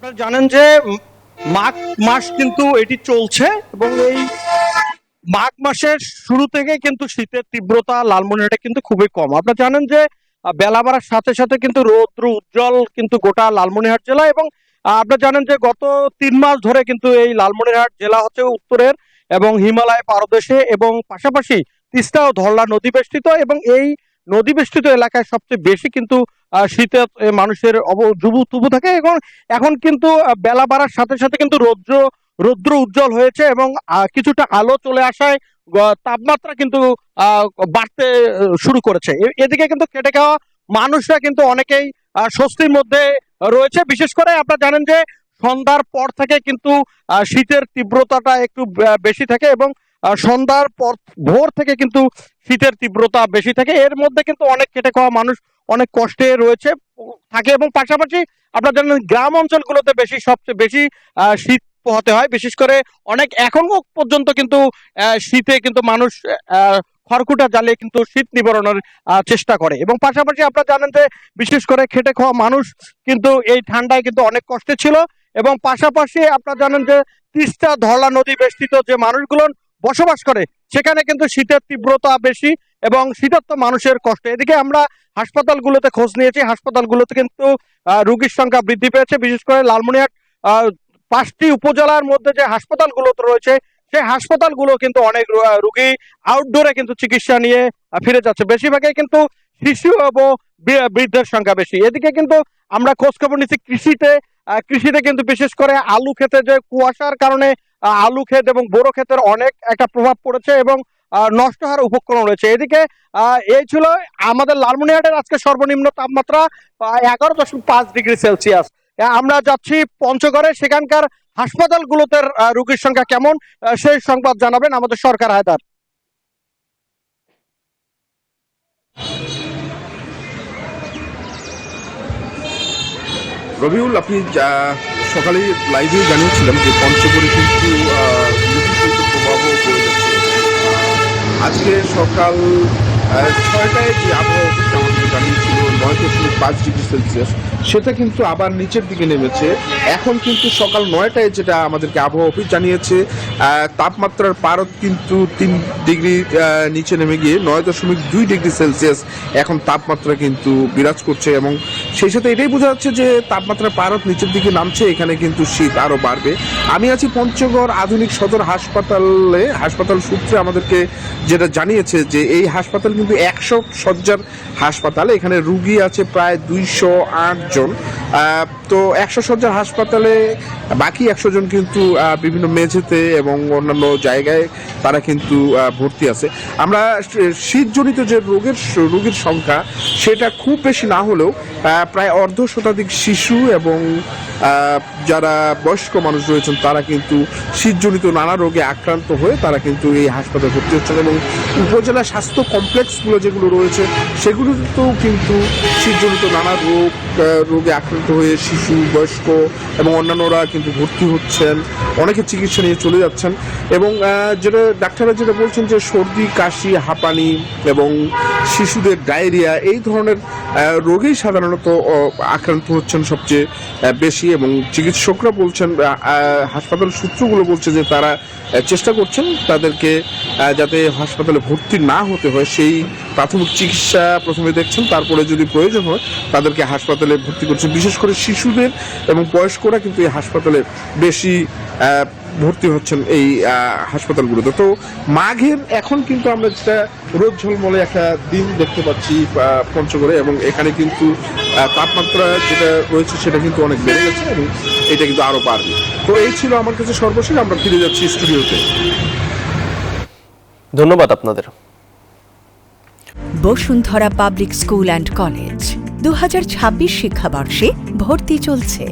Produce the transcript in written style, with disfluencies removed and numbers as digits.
আপনারা জানেন যে মাঘ মাস কিন্তু এটি চলছে এবং এই মাঘ মাসের শুরু থেকে কিন্তু শীতের তীব্রতা লালমনিরহাটে কিন্তু খুবই কম। আপনারা জানেন যে বেলা বাড়ার সাথে সাথে কিন্তু রৌদ্র উজ্জ্বল কিন্তু গোটা লালমনিরহাট জেলা এবং আপনারা জানেন যে গত 3 মাস ধরে কিন্তু এই লালমনিরহাট জেলা হচ্ছে উত্তরের এবং হিমালয় পাদদেশে এবং পাশাপাশি তিস্তা ও ধরলা নদী বেষ্টিত এবং এই নদী বেষ্টিত এলাকায় সবচেয়ে বেশি কিন্তু শীতে মানুষের তুবু থাকে এবং এখন কিন্তু বেলা বাড়ার সাথে সাথে কিন্তু রৌদ্র উজ্জ্বল হয়েছে এবং কিছুটা আলো চলে আসায় তাপমাত্রা কিন্তু বাড়তে শুরু করেছে। এদিকে কিন্তু খেটে খাওয়া মানুষরা কিন্তু অনেকেই স্বস্তির মধ্যে রয়েছে। বিশেষ করে আপনারা জানেন যে সন্ধ্যার পর থেকে কিন্তু শীতের তীব্রতাটা একটু বেশি থাকে এবং সন্ধ্যার পর ভোর থেকে কিন্তু শীতের তীব্রতা বেশি থাকে। এর মধ্যে কিন্তু অনেক খেটে খাওয়া মানুষ অনেক কষ্টে রয়েছে থাকে এবং পাশাপাশি আপনারা জানেন গ্রাম অঞ্চলগুলোতে সবচেয়ে বেশি শীত পোহাতে হয়। বিশেষ করে অনেক এখনো পর্যন্ত কিন্তু শীতে কিন্তু মানুষ খড়কুটা জ্বালিয়ে কিন্তু শীত নিবারণের চেষ্টা করে এবং পাশাপাশি আপনারা জানেন যে বিশেষ করে খেটে খাওয়া মানুষ কিন্তু এই ঠান্ডায় কিন্তু অনেক কষ্টে ছিল এবং পাশাপাশি আপনারা জানেন যে তিস্তা ধরলা নদী বেষ্টিত যে মানুষগুলো বসবাস করে সেখানে কিন্তু শীতের তীব্রতা বেশি এবং শীতার্ত মানুষের কষ্ট। এদিকে আমরা হাসপাতালগুলোতে খোঁজ নিয়েছি, হাসপাতালগুলোতে কিন্তু রোগীর সংখ্যা বৃদ্ধি পেয়েছে। বিশেষ করে লালমনিরহাট 5টি উপজেলার মধ্যে যে হাসপাতালগুলো রয়েছে সেই হাসপাতালগুলো কিন্তু অনেক রোগী আউটডোরে কিন্তু চিকিৎসা নিয়ে ফিরে যাচ্ছে। বেশিরভাগই কিন্তু শিশু এবং বৃদ্ধের সংখ্যা বেশি। এদিকে কিন্তু আমরা খোঁজ খবর নিচ্ছি কৃষিতে কিন্তু বিশেষ করে আলু ক্ষেতে যে কুয়াশার কারণে আলু ক্ষেত এবং বোরো ক্ষেতের অনেক একটা প্রভাব পড়েছে এবং নষ্ট হওয়ার উপক্রম রয়েছে। এদিকে এই ছিল আমাদের লালমনিরহাটের আজকে সর্বনিম্ন তাপমাত্রা 11.5 ডিগ্রি সেলসিয়াস। আমরা যাচ্ছি পঞ্চগড়ে, সেখানকার হাসপাতালগুলোতে রোগীর সংখ্যা কেমন সেই সংবাদ জানাবেন আমাদের সরকার হায়দার। রবিউল, আপনি সকালে লাইভে জানিয়েছিলাম যে পঞ্চগড়ে কিন্তু প্রবাহ বয়ে যাচ্ছে। আজকে সকাল 6টায় যে আবহাওয়া অফিস আমাদের জানিয়েছিল 9.5 ডিগ্রি সেলসিয়াস, সেটা কিন্তু আবার নিচের দিকে নেমেছে। এখন কিন্তু সকাল 9টায় যেটা আমাদেরকে আবহাওয়া অফিস জানিয়েছে, তাপমাত্রার পারদ কিন্তু 3 ডিগ্রি নিচে নেমে গিয়ে 9.2 ডিগ্রি সেলসিয়াস এখন তাপমাত্রা কিন্তু বিরাজ করছে এবং সেই সাথে এটাই বোঝা যাচ্ছে যে তাপমাত্রার পারদ নিচের দিকে নামছে, এখানে কিন্তু শীত আরও বাড়বে। আমি আছি পঞ্চগড় আধুনিক সদর হাসপাতালে। হাসপাতাল সূত্রে আমাদেরকে যেটা জানিয়েছে যে এই হাসপাতাল কিন্তু 100 শয্যার হাসপাতাল, এখানে রুগী আছে প্রায় 208 জন। তো 100 শয্যার হাসপাতালে বাকি 100 জন কিন্তু বিভিন্ন মেঝেতে এবং অন্যান্য জায়গায় তারা কিন্তু ভর্তি আছে। আমরা শীতজনিত যে রোগীর সংখ্যা সেটা খুব বেশি না হলেও প্রায় অর্ধশতাধিক শিশু এবং যারা বয়স্ক মানুষ রয়েছেন তারা কিন্তু শীতজনিত নানা রোগে আক্রান্ত হয়ে তারা কিন্তু এই হাসপাতালে ভর্তি হচ্ছেন এবং উপজেলা স্বাস্থ্য কমপ্লেক্সগুলো যেগুলো রয়েছে সেগুলোতেও কিন্তু শীতজনিত নানা রোগে আক্রান্ত হয়ে শিশু, বয়স্ক এবং অন্যান্যরা কিন্তু ভর্তি হচ্ছেন, অনেকে চিকিৎসা নিয়ে চলে যাচ্ছেন এবং যেটা ডাক্তাররা যেটা বলছেন যে সর্দি, কাশি, হাঁপানি এবং শিশুদের ডায়রিয়া এই ধরনের রোগেই সাধারণত আক্রান্ত হচ্ছেন সবচেয়ে বেশি এবং চিকিৎসকরা বলছেন, হাসপাতাল সূত্রগুলো বলছে যে তারা চেষ্টা করছেন তাদেরকে যাতে হাসপাতালে ভর্তি না হতে হয় সেই প্রাথমিক চিকিৎসা প্রথমে দেখছেন, তারপরে যদি প্রয়োজন হয় তাদেরকে হাসপাতালে ভর্তি করছেন। বিশেষ করে শিশুদের এবং বয়স্করা কিন্তু এই হাসপাতালে বেশি ভর্তি হচ্ছেন এই হাসপাতালগুলোতে। তো মাঘের এখন কিন্তু আমরা যেটা রোদ ঝলমলে একটা দিন দেখতে পাচ্ছি পঞ্চগড়ে এবং এখানে কিন্তু তাপমাত্রা যেটা রয়েছে সেটা কিন্তু অনেক বেড়ে গেছে এবং এটা কিন্তু আরও বাড়বে। তো এই ছিল আমার কাছে সর্বশেষ। আমরা ফিরে যাচ্ছি স্টুডিওতে। ধন্যবাদ আপনাদের। Bashundhara public school and college 2026 শিক্ষাবর্ষে ভর্তি চলছে।